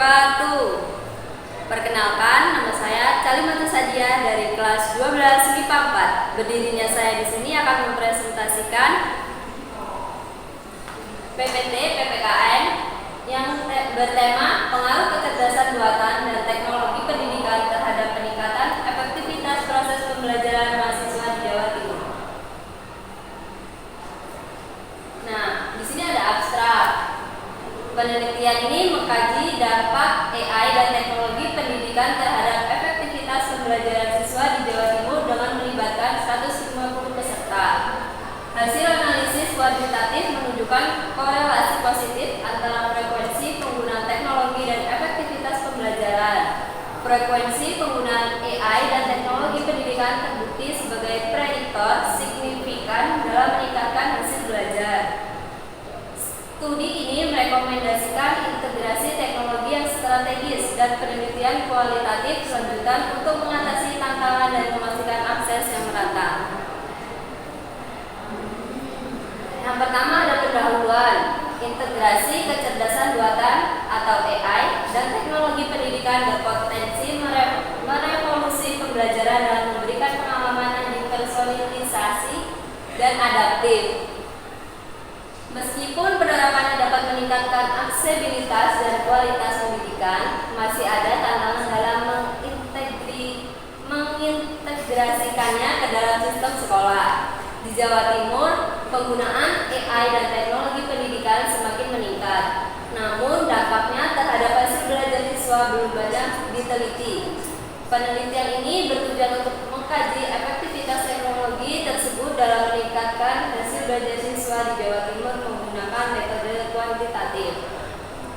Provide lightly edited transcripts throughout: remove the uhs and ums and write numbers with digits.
wabarakatuh. Perkenalkan, nama saya Calimatus Sadia dari kelas 12 MIPA 4. Berdirinya saya di sini akan mempresentasikan PPT PPKN yang bertema pengaruh kecerdasan buatan dan teknologi pendidikan terhadap peningkatan efektivitas proses pembelajaran mahasiswa di Jawa Timur. Nah, di sini ada abstrak. Penelitian ini mengkaji dampak AI dan teknologi pendidikan terhadap efektivitas pembelajaran siswa di Jawa Timur dengan melibatkan 150 peserta. Hasil analisis kuantitatif menunjukkan korelasi positif antara frekuensi penggunaan teknologi dan efektivitas pembelajaran. Frekuensi penggunaan AI dan teknologi pendidikan terbukti sebagai prediktor signifikan dalam meningkatkan hasil belajar. Studi ini merekomendasikan integrasi teknologi yang strategis dan penelitian kualitatif lanjutan untuk mengatasi tantangan dan memastikan akses yang merata. Yang pertama ada pendahuluan, integrasi kecerdasan buatan atau AI dan teknologi pendidikan berpotensi merevolusi pembelajaran dan memberikan pengalaman yang dipersonalisasi dan adaptif. Meskipun penerapannya dapat meningkatkan aksesibilitas dan kualitas pendidikan, masih ada tantangan dalam mengintegrasikannya ke dalam sistem sekolah. Di Jawa Timur, penggunaan AI dan teknologi pendidikan semakin meningkat. Namun, dampaknya terhadap hasil belajar siswa belum banyak diteliti. Penelitian ini bertujuan untuk mengkaji efektivitas teknologi tersebut dalam meningkatkan hasil belajar siswa di Jawa Timur menggunakan metode kuantitatif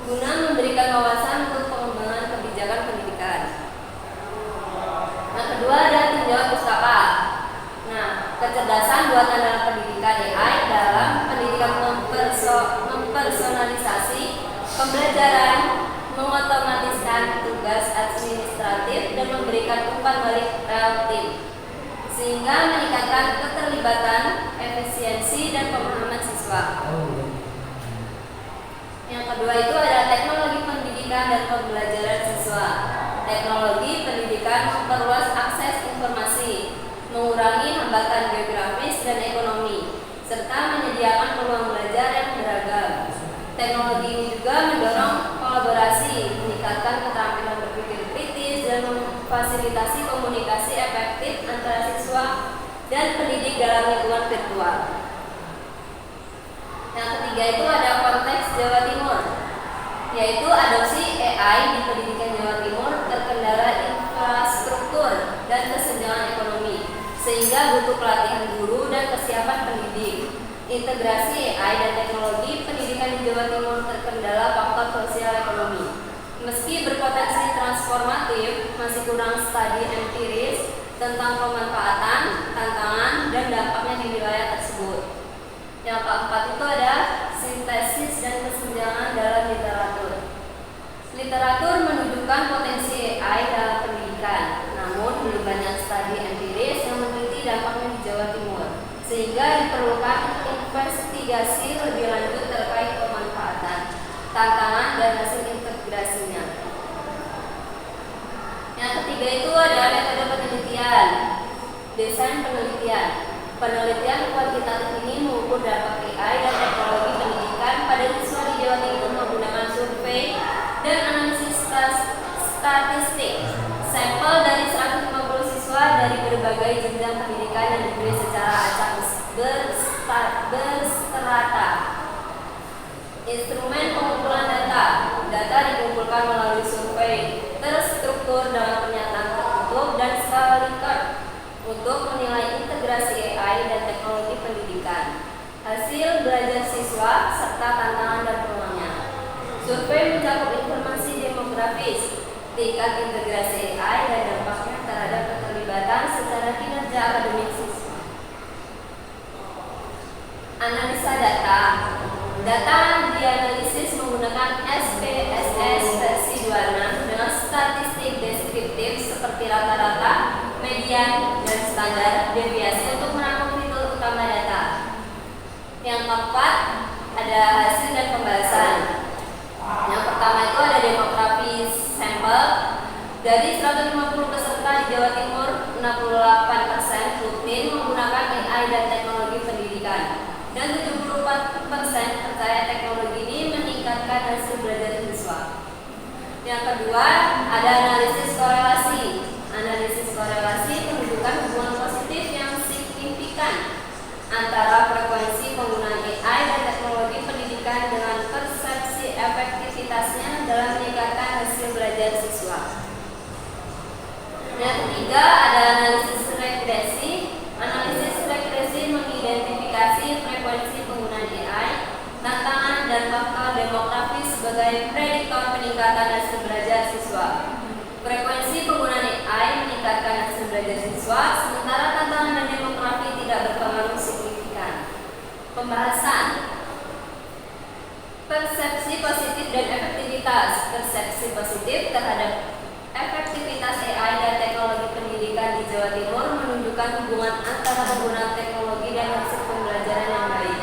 guna memberikan wawasan untuk pengembangan kebijakan pendidikan. Yang kedua ada tinjauan pustaka. Nah, kecerdasan buatan dalam pendidikan AI dalam pendidikan mempersonalisasi pembelajaran, mengotomatiskan tugas administratif dan memberikan umpan balik relatif sehingga meningkatkan keterlibatan, efisiensi dan pemahaman siswa. Yang kedua itu adalah teknologi pendidikan dan pembelajaran siswa. Teknologi pendidikan memperluas akses informasi, mengurangi hambatan geografis dan ekonomi, serta menyediakan peluang belajar yang beragam. Teknologi ini juga mendorong kolaborasi, meningkatkan keterampilan berpikir kritis dan memfasilitasi komunikasi efektif antara siswa dan pendidik dalam lingkungan virtual. Yang ketiga itu ada konteks Jawa Timur, yaitu adopsi AI di pendidikan Jawa Timur terkendala infrastruktur dan kesenjangan ekonomi, sehingga butuh pelatihan guru dan kesiapan pendidik. Integrasi AI dan teknologi pendidikan di Jawa Timur terkendala faktor sosial ekonomi. Meski berpotensi transformatif, masih kurang studi empiris tentang pemanfaatan, tantangan, dan dampaknya di wilayah tersebut. Yang keempat itu ada sintesis dan kesenjangan dalam literatur. Literatur menunjukkan potensi AI dalam pendidikan, namun belum banyak studi empiris yang meneliti dampaknya di Jawa Timur, sehingga diperlukan investigasi lebih lanjut terkait pemanfaatan, tantangan, dan hasil integrasinya. Yang ketiga itu ada metode penelitian, desain penelitian. Penelitian kuantitatif ini mengukur dampak AI dan teknologi pendidikan pada siswa di Jawa Timur menggunakan survei dan analisis statistik. Sampel dari 150 siswa dari berbagai jenjang pendidikan yang dipilih secara acak berstrata. Instrumen pengumpulan data. Data dikumpulkan melalui survei terstruktur dalam pernyataan tertutup dan skala Likert untuk menilai integrasi AI dan teknologi pendidikan, hasil belajar siswa, serta tantangan dan peluangnya. Survei mencakup informasi demografis, tingkat integrasi AI dan dampaknya terhadap keterlibatan secara kinerja akademik siswa. Analisa data. Data dianalisis menggunakan SPSS versi 26 dengan statistik deskriptif seperti rata-rata, median, dan standar deviasi untuk merangkum fitur utama data. Yang keempat ada hasil dan pembahasan. Yang pertama itu ada demografis Dari 150 peserta di Jawa Timur, 68% rutin menggunakan AI dan teknologi pendidikan, dan 74% percaya teknologi ini meningkatkan hasil belajar siswa. Yang kedua, ada analisis korelasi. Analisis korelasi menunjukkan hubungan positif yang signifikan antara frekuensi penggunaan AI dan teknologi pendidikan dengan persepsi efektivitasnya dalam meningkatkan hasil belajar siswa. Yang ketiga, ada analisis regresi. Analisis regresi mengidentifikasi frekuensi penggunaan AI, tantangan dan faktor demografis sebagai prediktor peningkatan hasil belajar siswa. Frekuensi penggunaan AI meningkatkan hasil belajar siswa, sementara tantangan dan demografi tidak berpengaruh signifikan. Pembahasan persepsi positif dan efektivitas. Persepsi positif terhadap efektivitas AI dan teknologi pendidikan di Jawa Timur menunjukkan hubungan antara penggunaan teknologi dan hasil pembelajaran yang baik.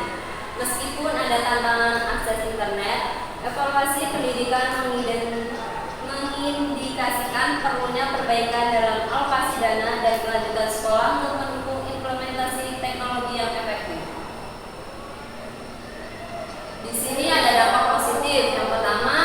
Meskipun ada tantangan akses internet, evaluasi pendidikan mengindikasikan perlunya perbaikan dalam alokasi dana dan kelanjutan sekolah untuk mendukung implementasi teknologi yang efektif. Di sini ada dampak positif. Yang pertama,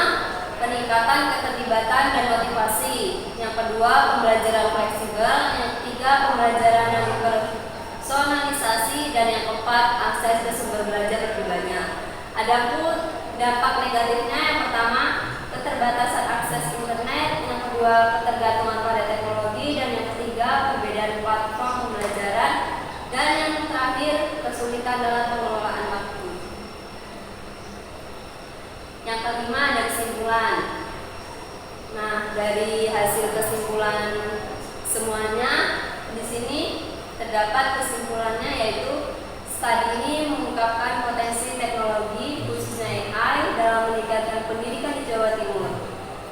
peningkatan keterlibatan dan motivasi. Yang kedua, pembelajaran fleksibel. Yang ketiga, pembelajaran yang dipersonalisasi. Dan yang keempat, akses ke sumber belajar lebih banyak. Adapun dampak negatifnya, yang pertama, keterbatasan akses internet. Yang kedua, ketergantungan pada teknologi. Dan yang ketiga, perbedaan platform pembelajaran. Dan yang terakhir, kesulitan dalam pengelolaan waktu. Yang kelima, ada kesimpulan. Nah, dari hasil kesimpulan semuanya di sini terdapat kesimpulannya, yaitu studi ini mengungkapkan potensi teknologi khususnya AI dalam meningkatkan pendidikan di Jawa Timur.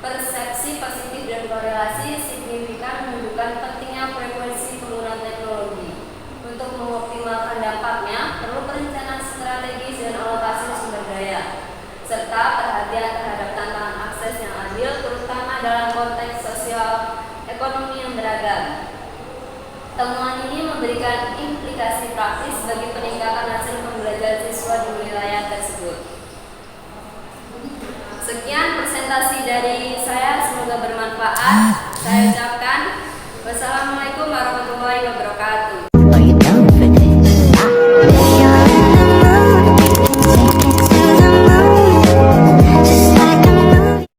Persepsi positif dan korelasi signifikan menunjukkan pentingnya frekuensi penggunaan teknologi. Untuk mengoptimalkan dampaknya, perlu perencanaan strategis dan alokasi sumber daya, serta perhatian terhadap tantangan akses yang adil, terutama dalam konteks sosial ekonomi yang beragam. Temuan ini memberikan implikasi praktis bagi peningkatan hasil pembelajaran siswa di wilayah tersebut. Sekian presentasi dari saya, semoga bermanfaat. Saya ucapkan